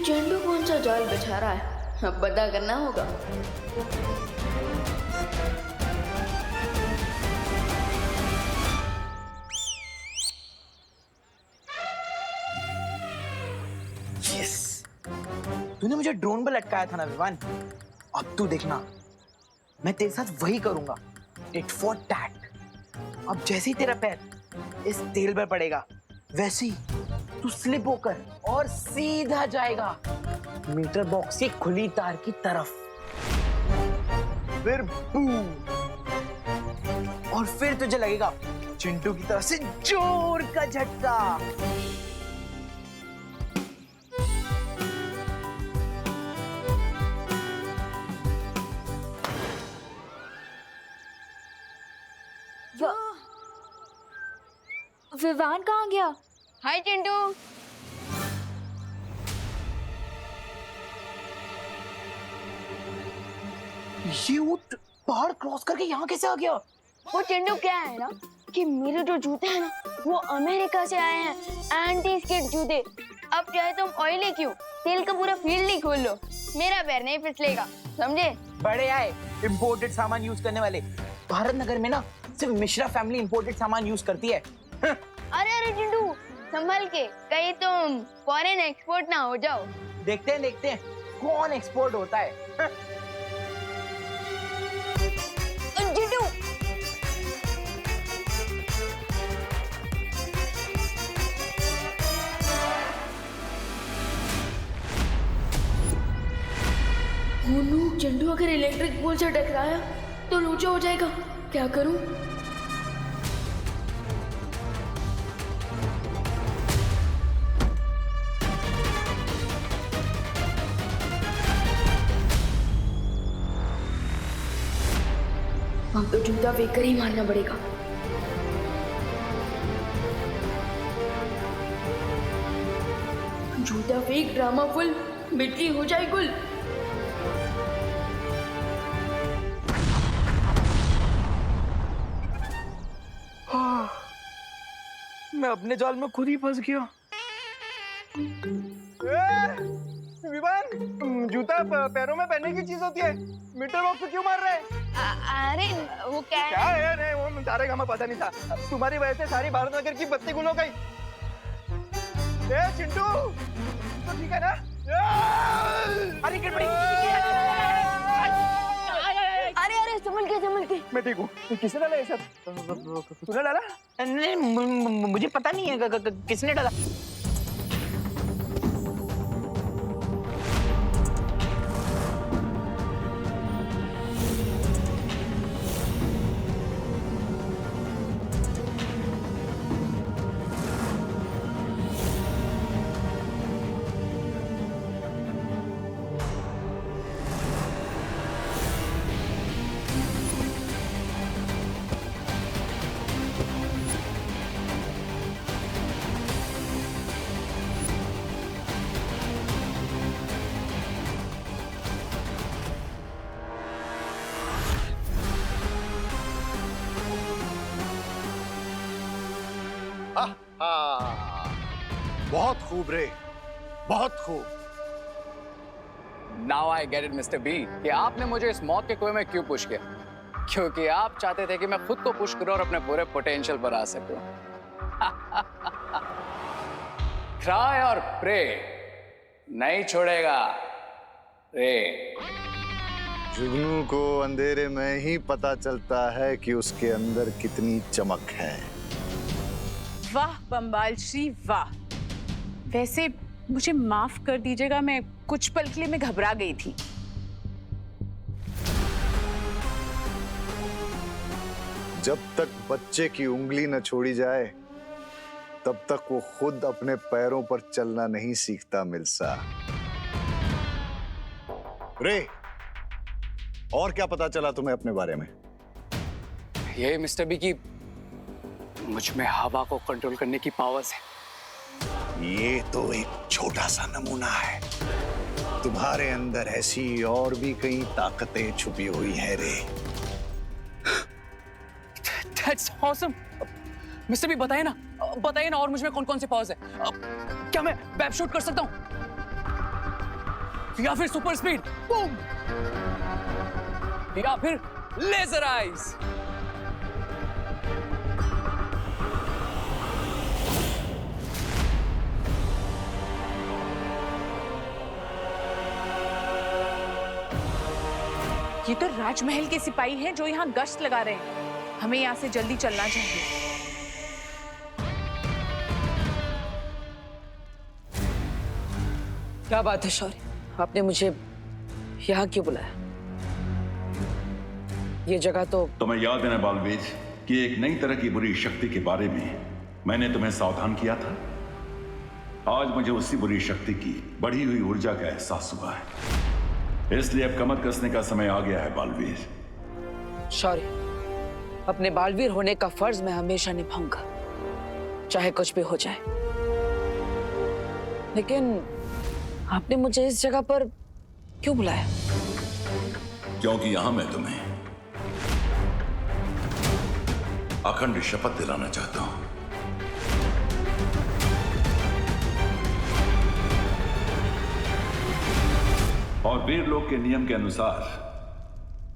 चंडू कौन सा जाल बिछा रहा है, अब पता करना होगा। यस, तूने मुझे ड्रोन पर लटकाया था ना विवान, अब तू देखना मैं तेरे साथ वही करूंगा, टिट फॉर टैट। अब जैसे ही तेरा पैर इस तेल पर पड़ेगा वैसे ही तू स्लिप होकर और सीधा जाएगा मीटर बॉक्स की खुली तार की तरफ। फिर बूम, और फिर तुझे लगेगा चिंटू की तरफ से जोर का झटका। विवान कहाँ गया? हाय चिंटू। ये ऊंट पहाड़ क्रॉस करके यहाँ कैसे आ गया? वो चिंटू क्या है ना कि मेरे जो जूते हैं ना वो अमेरिका से आए हैं, एंटी स्किड जूते। अब चाहे तुम ऑयली क्यों, तेल का पूरा फील्ड ही खोल लो, मेरा पैर नहीं फिसलेगा, समझे? बड़े आए इंपोर्टेड सामान यूज करने वाले। भारत नगर में ना सिर्फ मिश्रा फैमिली इंपोर्टेड सामान यूज करती है। अरे अरे चिंटू संभल के, कहीं तुम फॉरेन एक्सपोर्ट ना हो जाओ। देखते हैं कौन एक्सपोर्ट होता है। चिंटू चिंटू अगर इलेक्ट्रिक पोल से टकराया तो लोचा हो जाएगा, क्या करूं? अब तो जूता फेंक कर ही मारना पड़ेगा। जूता फेंक, ड्रामा फुल, मिट्टी हो जाए गुल। मैं अपने जाल में खुद ही फंस गया। विवान, जूता पैरों में पहनने की चीज होती है, मीटर बॉक्स क्यों मार रहे हैं? अरे वो क्या है? क्या है? नहीं, वो सारे का पता नहीं था। तुम्हारी वजह से सारी भारत नगर की बत्ती गुल हो गई। चिंटू तो ठीक है ना? अरे गड़बड़ी। अरे अरे संभल के। मैं ठीक हूँ। किसने डाला ये सब? तूने डाला? नहीं, मुझे पता नहीं है किसने डाला। बहुत खूब रे, बहुत खूब। Now I get it, Mr. B, कि आपने मुझे इस मौत के कुएं में क्यों पुश किया? क्योंकि आप चाहते थे कि मैं खुद को पुश करूं और अपने पूरे पोटेंशियल पर आ सकूं। ट्राई और प्रे नहीं छोड़ेगा रे। जुगनू को अंधेरे में ही पता चलता है कि उसके अंदर कितनी चमक है। वाह बम्बाल श्री वाह। वैसे मुझे माफ कर दीजिएगा, मैं कुछ पल के लिए मैं घबरा गई थी। जब तक बच्चे की उंगली न छोड़ी जाए तब तक वो खुद अपने पैरों पर चलना नहीं सीखता मिल्सा। रे, और क्या पता चला तुम्हें अपने बारे में? ये मिस्टर बी की मुझ में हवा को कंट्रोल करने की पावर्स है। ये तो एक छोटा सा नमूना है, तुम्हारे अंदर ऐसी और भी कई ताकतें छुपी हुई है रे। That's awesome. मिस्टर बी बताइए ना और मुझ में कौन कौन से पावर्स है? क्या मैं वेब शूट कर सकता हूँ? या फिर सुपर स्पीड बूम, या फिर लेजर आइज। ये तो राजमहल के सिपाही हैं जो यहाँ गश्त लगा रहे हैं। हमें यहाँ से जल्दी चलना चाहिए। क्या बात है शौर्य, आपने मुझे यहाँ क्यों बुलाया? ये जगह तो तुम्हें याद है ना बालवीर कि एक नई तरह की बुरी शक्ति के बारे में मैंने तुम्हें सावधान किया था। आज मुझे उसी बुरी शक्ति की बढ़ी हुई ऊर्जा का एहसास हुआ है, इसलिए अब कमर कसने का समय आ गया है बालवीर। शौर्य, अपने बालवीर होने का फर्ज मैं हमेशा निभाऊंगा, चाहे कुछ भी हो जाए। लेकिन आपने मुझे इस जगह पर क्यों बुलाया? क्योंकि यहां मैं तुम्हें अखंड शपथ दिलाना चाहता हूं। और वीर लोक के नियम के अनुसार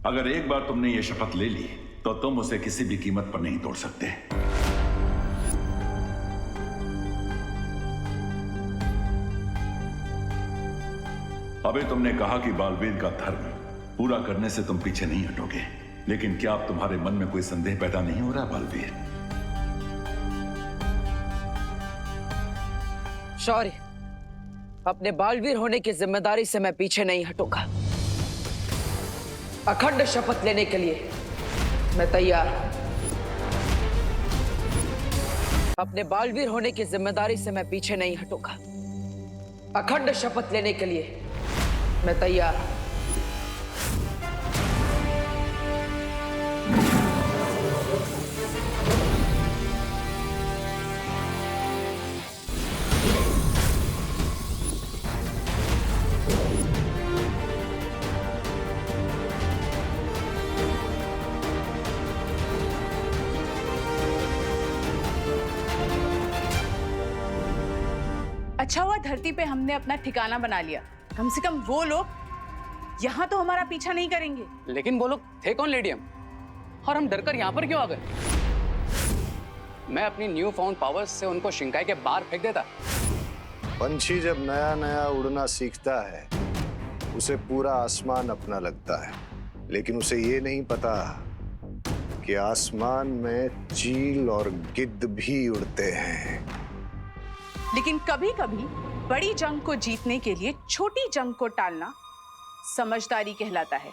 अगर एक बार तुमने यह शपथ ले ली तो तुम उसे किसी भी कीमत पर नहीं तोड़ सकते। अबे तुमने कहा कि बालवीर का धर्म पूरा करने से तुम पीछे नहीं हटोगे, लेकिन क्या अब तुम्हारे मन में कोई संदेह पैदा नहीं हो रहा बालवीर? शौर्य, अपने बालवीर होने की जिम्मेदारी से मैं पीछे नहीं हटूंगा। अखंड शपथ लेने के लिए मैं तैयार हूं। अपने बालवीर होने की जिम्मेदारी से मैं पीछे नहीं हटूंगा। अखंड शपथ लेने के लिए मैं तैयार हूं। अच्छा हुआ धरती पे हमने अपना ठिकाना बना लिया। कम से कम वो लोग यहाँ तो हमारा पीछा नहीं करेंगे। लेकिन वो लोग थे कौन लेडियम, और हम डरकर यहाँ पर क्यों आ गए? मैं अपनी न्यू फाउंड पावर्स से उनको शिंकाई के बाहर फेंक देता। पंछी जब नया नया उड़ना सीखता है उसे पूरा आसमान अपना लगता है, लेकिन उसे ये नहीं पता कि आसमान में चील और गिद्ध भी उड़ते हैं। लेकिन कभी कभी बड़ी जंग को जीतने के लिए छोटी जंग को टालना समझदारी कहलाता है,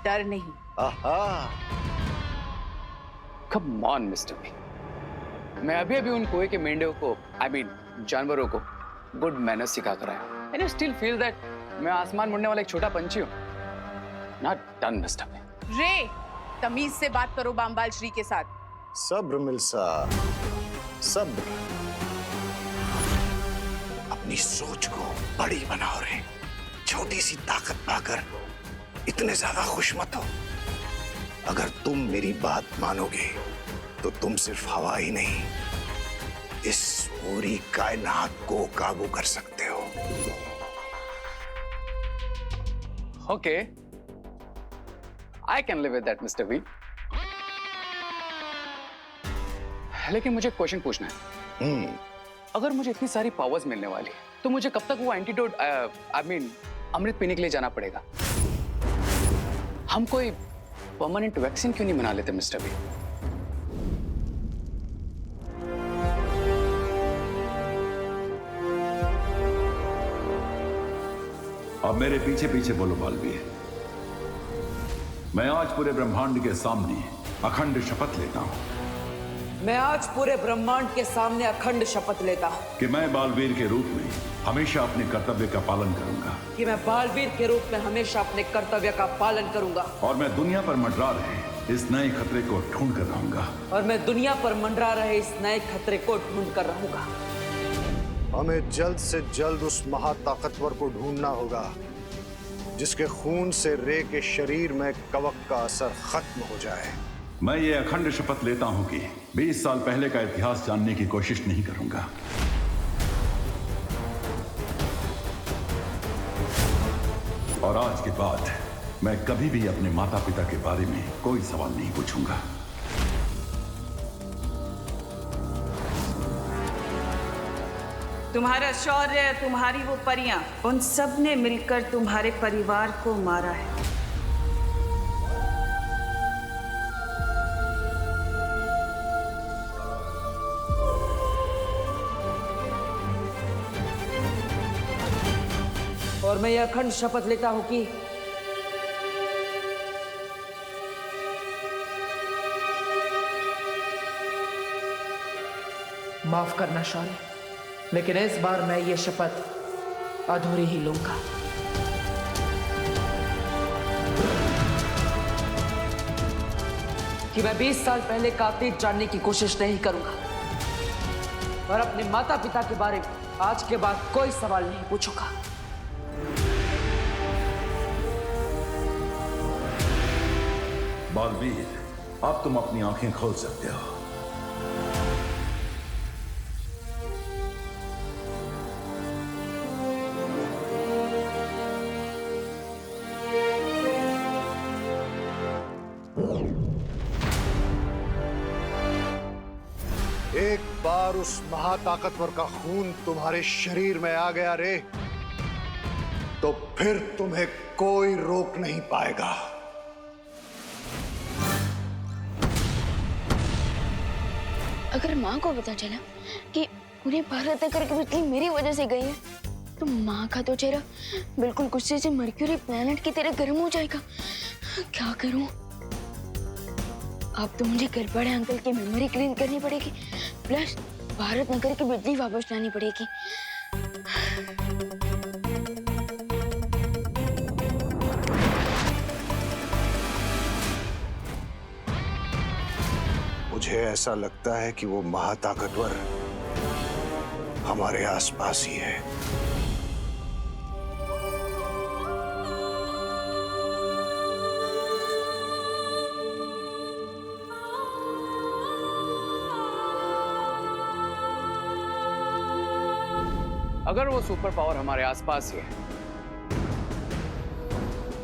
डर नहीं। आहा, कम ऑन मिस्टर बी, मैं अभी अभी उन कुएं के मेंढकों को, जानवरों को गुड मैनर्स सिखा कर आया। And I still feel that मैं आसमान मुड़ने वाला एक छोटा पंछी हूं। Not done Mister B. रे, तमीज से बात करो बामबाल श्री के साथ। सब्र मिल्सा, सब्र। अपनी सोच को बड़ी बनाओ रे। छोटी सी ताकत पाकर इतने ज्यादा खुश मत हो। अगर तुम मेरी बात मानोगे तो तुम सिर्फ हवा ही नहीं, इस पूरी कायनात को काबू कर सकते हो। Okay, I can live with that Mister B. लेकिन मुझे क्वेश्चन पूछना है। अगर मुझे इतनी सारी पावर्स मिलने वाली तो मुझे कब तक वो एंटीडोट अमृत पीने के लिए जाना पड़ेगा? हम कोई परमानेंट वैक्सीन क्यों नहीं बना लेते मिस्टर बी? अब मेरे पीछे पीछे बोलो बालवीर। मैं आज पूरे ब्रह्मांड के सामने अखंड शपथ लेता हूं। मैं आज पूरे ब्रह्मांड के सामने अखंड शपथ लेता हूं कि मैं बालवीर के रूप में हमेशा अपने कर्तव्य का पालन करूंगा। कि मैं बालवीर के रूप में हमेशा अपने कर्तव्य का पालन करूंगा। और मैं दुनिया पर मंडरा रहे इस नए खतरे को ढूंढ कर रहूंगा। और मैं दुनिया पर मंडरा रहे इस नए खतरे को ढूंढ कर रहूंगा। हमें जल्द से जल्द उस महाताकतवर को ढूंढना होगा जिसके खून से रे के शरीर में कवक का असर खत्म हो जाए। मैं ये अखंड शपथ लेता हूं कि 20 साल पहले का इतिहास जानने की कोशिश नहीं करूंगा। और आज के बाद मैं कभी भी अपने माता पिता के बारे में कोई सवाल नहीं पूछूंगा। तुम्हारा शौर्य, तुम्हारी वो परियां, उन सब ने मिलकर तुम्हारे परिवार को मारा है। और मैं यह अखंड शपथ लेता हूं कि माफ करना शौर्य, लेकिन इस बार मैं ये शपथ अधूरी ही लूंगा। कि मैं 20 साल पहले का अतीत जानने की कोशिश नहीं करूंगा और अपने माता पिता के बारे में आज के बाद कोई सवाल नहीं पूछूंगा। बालवीर, अब तुम अपनी आंखें खोल सकते हो। एक बार उस महाताकतवर का खून तुम्हारे शरीर में आ गया रे, तो फिर तुम्हें कोई रोक नहीं पाएगा। अगर माँ को पता चला कि पूरे भारत नगर की बिजली मेरी वजह से गई है, तो माँ का तो चेहरा बिल्कुल गुस्से से मर्क्यूरी प्लेनेट की तरह गर्म हो जाएगा। क्या करूं? अब तो मुझे गड़बड़े अंकल की मेमोरी क्लीन करनी पड़ेगी, प्लस भारत नगर की बिजली वापस लानी पड़ेगी। मुझे ऐसा लगता है कि वो महाताकतवर हमारे आसपास ही है। अगर वो सुपर पावर हमारे आसपास ही है,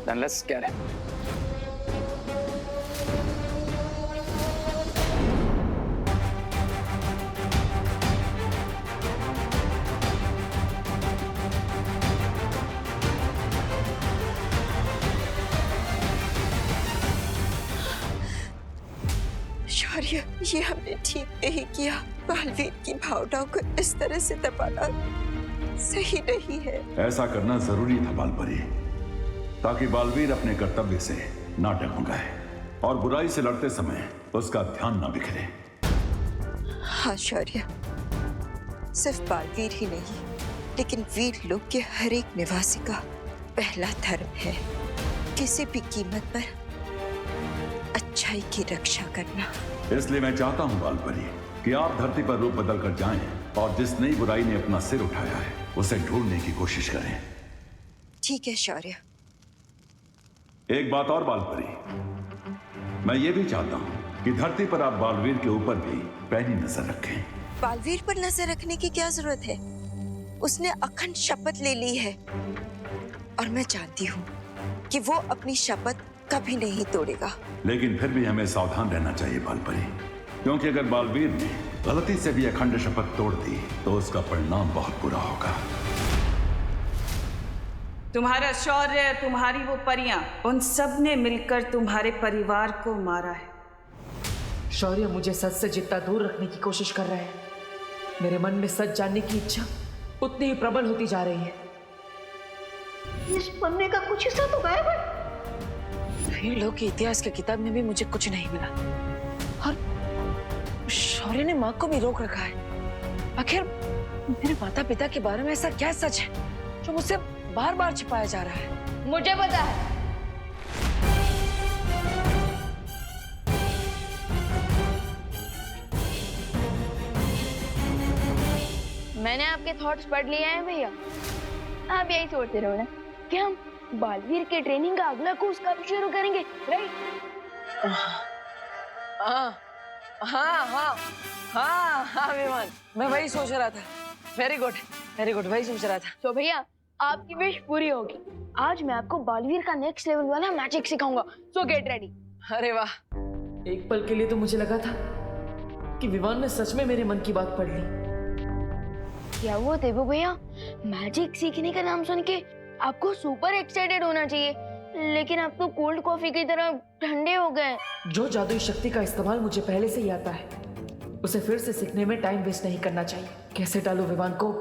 then let's get him. शौर्य, ये हमने ठीक नहीं किया। बालवीर की भावनाओं को इस तरह से दबाना सही नहीं है। ऐसा करना जरूरी था बालपरी, ताकि बालवीर अपने कर्तव्य से ना डगमगाए और बुराई से लड़ते समय उसका ध्यान ना बिखरे। हाँ शौर्य, सिर्फ बालवीर ही नहीं, लेकिन वीर लोक के हर एक निवासी का पहला धर्म है किसी भी कीमत पर अच्छाई की रक्षा करना। इसलिए मैं चाहता हूं बालपरी कि आप धरती पर रूप बदल कर जाएं और जिस नई बुराई ने अपना सिर उठाया है उसे ढूंढने की कोशिश करें। ठीक है शौर्य। एक बात और बालपरी, मैं ये भी चाहता हूं कि धरती पर आप बालवीर के ऊपर भी पैनी नजर रखें। बालवीर पर नजर रखने की क्या जरूरत है? उसने अखंड शपथ ले ली है और मैं जानती हूँ कि वो अपनी शपथ कभी नहीं तोड़ेगा। लेकिन फिर भी हमें सावधान रहना चाहिए बालपरी, क्योंकि अगर बालवीर ने गलती से भी अखंड शपथ तोड़ दी तो उसका परिणाम बहुत बुरा होगा। तुम्हारा शौर्य, तुम्हारी वो परियां, उन सब ने मिलकर तुम्हारे परिवार को मारा है। शौर्य मुझे सच से जितना दूर रखने की कोशिश कर रहा है, मेरे मन में सच जानने की इच्छा उतनी ही प्रबल होती जा रही है। इस पन्ने का कुछ हिस्सा तो गायब है। वीर लोक के इतिहास की किताब में भी मुझे कुछ नहीं मिला और शौर्य ने माँ को भी रोक रखा है। आखिर मेरे माता पिता के बारे में ऐसा क्या सच है जो मुझसे बार बार छिपाया जा रहा है? मुझे पता है। मैंने आपके थॉट्स पढ़ लिए हैं भैया। आप यही सोचते रहो ना कि हम बालवीर के ट्रेनिंग का अगला कोर्स कब शुरू करेंगे, राइट? हाँ हाँ हाँ हाँ हाँ विमान, मैं वही सोच रहा था। वेरी गुड वही सोच रहा था। तो भैया आपकी विश पूरी होगी। आज मैं आपको बालवीर का नेक्स्ट लेवल वाला मैजिक सिखाऊंगा, सो गेट रेडी। अरे वाह, एक पल के लिए तो मुझे लगा था कि विवान ने सच में मेरे मन की बात पढ़ ली। क्या हुआ देवू भैया, मैजिक सीखने का नाम सुन के आपको सुपर एक्साइटेड होना चाहिए, लेकिन आप तो कोल्ड कॉफी की तरह ठंडे हो गए। जो जादुई शक्ति का इस्तेमाल मुझे पहले से ही आता है, उसे फिर से सीखने में टाइम वेस्ट नहीं करना चाहिए। कैसे टालूं विवान को?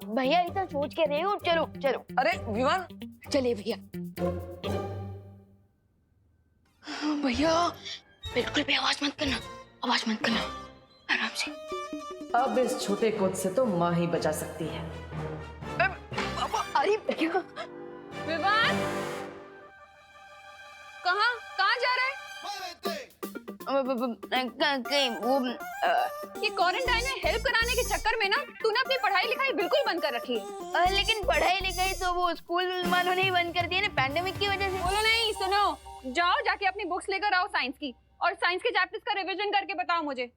भैया इतना सोच के रहे हो, चलो चलो। अरे विवान, चलिए भैया। भैया बिल्कुल भी आवाज मत करना, आवाज मत करना, आराम से। अब इस छोटे कोच से तो माँ ही बचा सकती है। अरे भैया, विवान, कहाँ जा रहा है? कहीं वो ये क्वारंटाइन में हेल्प कराने के चक्कर में ना तूने अपनी पढ़ाई लिखाई बिल्कुल बंद कर रखी है। लेकिन पढ़ाई लिखाई तो वो स्कूल वालों ने ही बंद कर दी है ना, पैंडेमिक की वजह से। बोलो नहीं, सुनो, जाओ जाके अपनी बुक्स लेकर आओ साइंस की, और साइंस के चैप्टर्स का रिवीजन करके बताओ मुझे।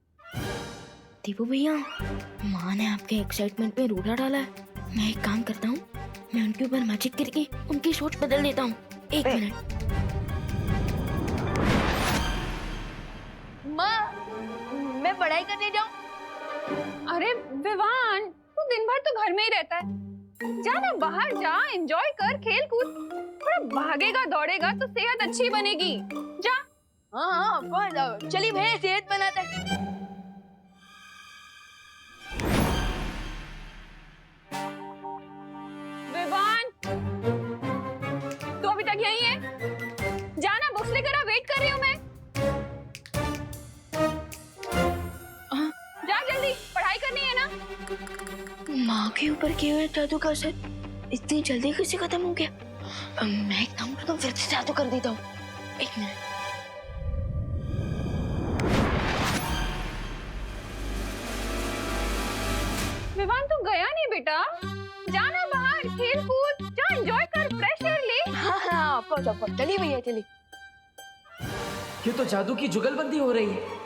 दीपू भैया, माँ ने आपके एक्साइटमेंट पे रूढ़ा डाला है। मैं एक काम करता हूँ, मैं उनके ऊपर मैजिक करके उनकी सोच बदल देता हूँ। एक मिनट। माँ, मैं पढ़ाई करने जाऊँ? अरे विवान, तू दिन भर तो घर में ही रहता है, जा ना बाहर जा, एंजॉय कर, खेल कूद, थोड़ा भागेगा दौड़ेगा तो सेहत अच्छी बनेगी, जा। हाँ, चलिए भैया, सेहत बनाता है। विवान, तू अभी तक यहीं है? जाना, बुक्स लेकर आ, वेट कर रही हूँ मैं। जा जल्दी, पढ़ाई करनी है ना। माँ के ऊपर किए हुए जादू का असर इतनी जल्दी कैसे खत्म हो गया? मैं एक काम करता हूँ, फिर से जादू कर देता हूँ। एक मिनट। विवान, तू गया नहीं बेटा, जाना बाहर, खेल कूद, जा, एंजॉय कर, फ्रेश एयर ले। हाँ, ऑफकोर्स, चलिए भैया चलिए। ये तो जादू की जुगलबंदी हो रही है।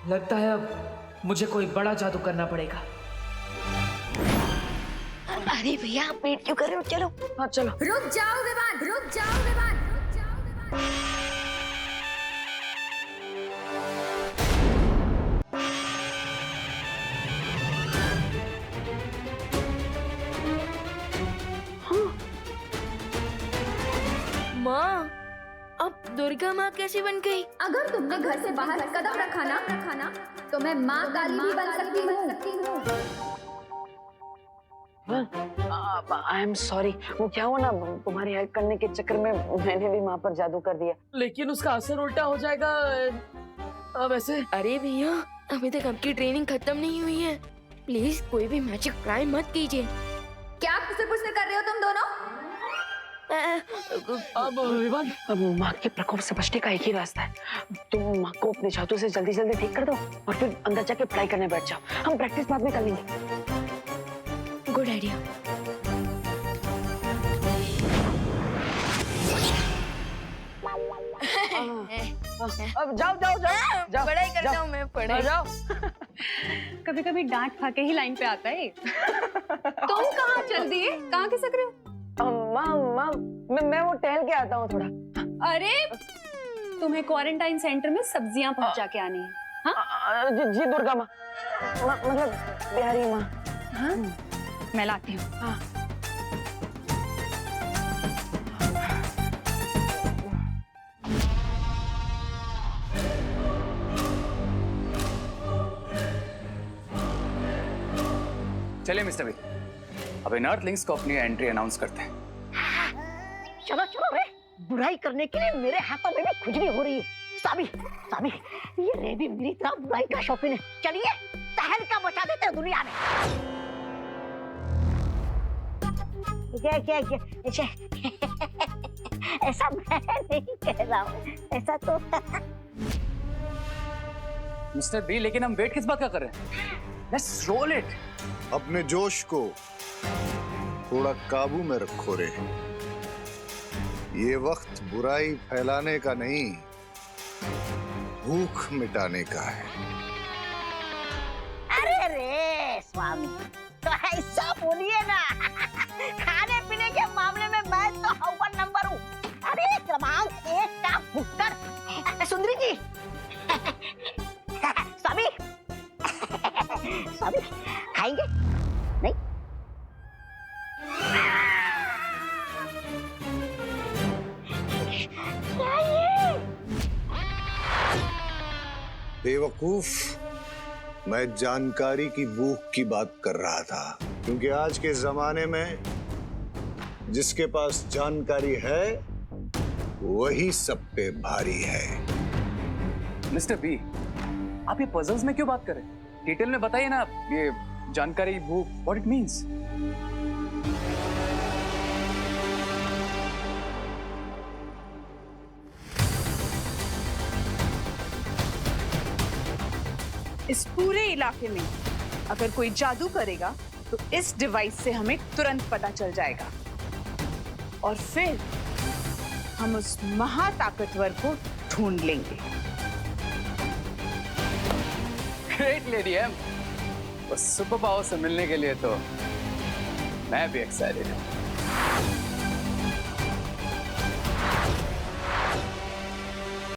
लगता है अब मुझे कोई बड़ा जादू करना पड़ेगा। अरे भैया, आप वेट क्यों कर रहे हो? चलो। हाँ चलो। रुक जाओ विवान, रुक जाओ विवान, रुक जाओ विवान। माँ, अब दुर्गा माँ कैसे बन गई? अगर तुमने घर से बाहर कदम रखा ना तो मैं माँ काली भी बन सकती हूँ। आई एम सॉरी, वो क्या हुआ ना, तुम्हारी हेल्प करने के चक्कर में मैंने भी माँ पर जादू कर दिया, लेकिन उसका असर उल्टा हो जाएगा वैसे। अरे भैया, अभी तक आपकी ट्रेनिंग खत्म नहीं हुई है, प्लीज कोई भी मैजिक ट्राई मत कीजिए। क्या कुछ कर रहे हो तुम दोनों? अब विवान, अब माँ के प्रकोप से बचने का एक ही रास्ता है। तुम माँ को अपने जादू से जल्दी जल्दी ठीक कर दो और फिर अंदर जाके पढ़ाई करने बैठ जाओ। हम प्रैक्टिस बाद में कर लेंगे। Good idea. अब जाओ जाओ जाओ जाओ, पढ़ाई करता हूँ मैं, पढ़ाई। जाओ। कभी कभी डांट खा के ही लाइन पे आता है। तुम कहाँ चल दिए, कहाँ खिसक रहे हो? माँ, मैं वो टहल के आता हूँ थोड़ा। अरे तुम्हें क्वारंटाइन सेंटर में सब्जियां पहुंचा के आनी है। हाँ? जी दुर्गा माँ, मतलब बिहारी माँ। हाँ? मैं लाती हूँ। हाँ। चलिए मिस्टर वी, अब इन अर्थलिंग्स को अपनी एंट्री अनाउंस करते हैं। चलो चलो रे, बुराई करने के लिए मेरे हाथों में भी खुजली हो रही है। सामी, सामी, ये रे भी मेरी तरह बुराई का शौकीन है। चलिए तहलका मचा देते हैं दुनिया में। क्या ऐसा मैं नहीं कह रहा हूँ, ऐसा तो मिस्टर बी, लेकिन हम वेट किस बात का कर रहे हैं? Let's roll it. अपने जोश को थोड़ा काबू में रखो रे। ये वक्त बुराई फैलाने का नहीं, भूख मिटाने का है। अरे रे स्वामी, तो ऐसा बोलिए ना। खाने पीने बेवकूफ, मैं जानकारी की भूख की बात कर रहा था, क्योंकि आज के जमाने में जिसके पास जानकारी है वही सब पे भारी है। मिस्टर बी, आप ये पजल्स में क्यों बात कर रहे हैं? डिटेल में बताइए ना, ये जानकारी भूख, व्हाट इट मींस। इस पूरे इलाके में अगर कोई जादू करेगा तो इस डिवाइस से हमें तुरंत पता चल जाएगा और फिर हम उस महाताकतवर को ढूंढ लेंगे। ग्रेट लेडी एम, बस सुपर पावर से मिलने के लिए तो मैं भी एक्साइटेड हूँ।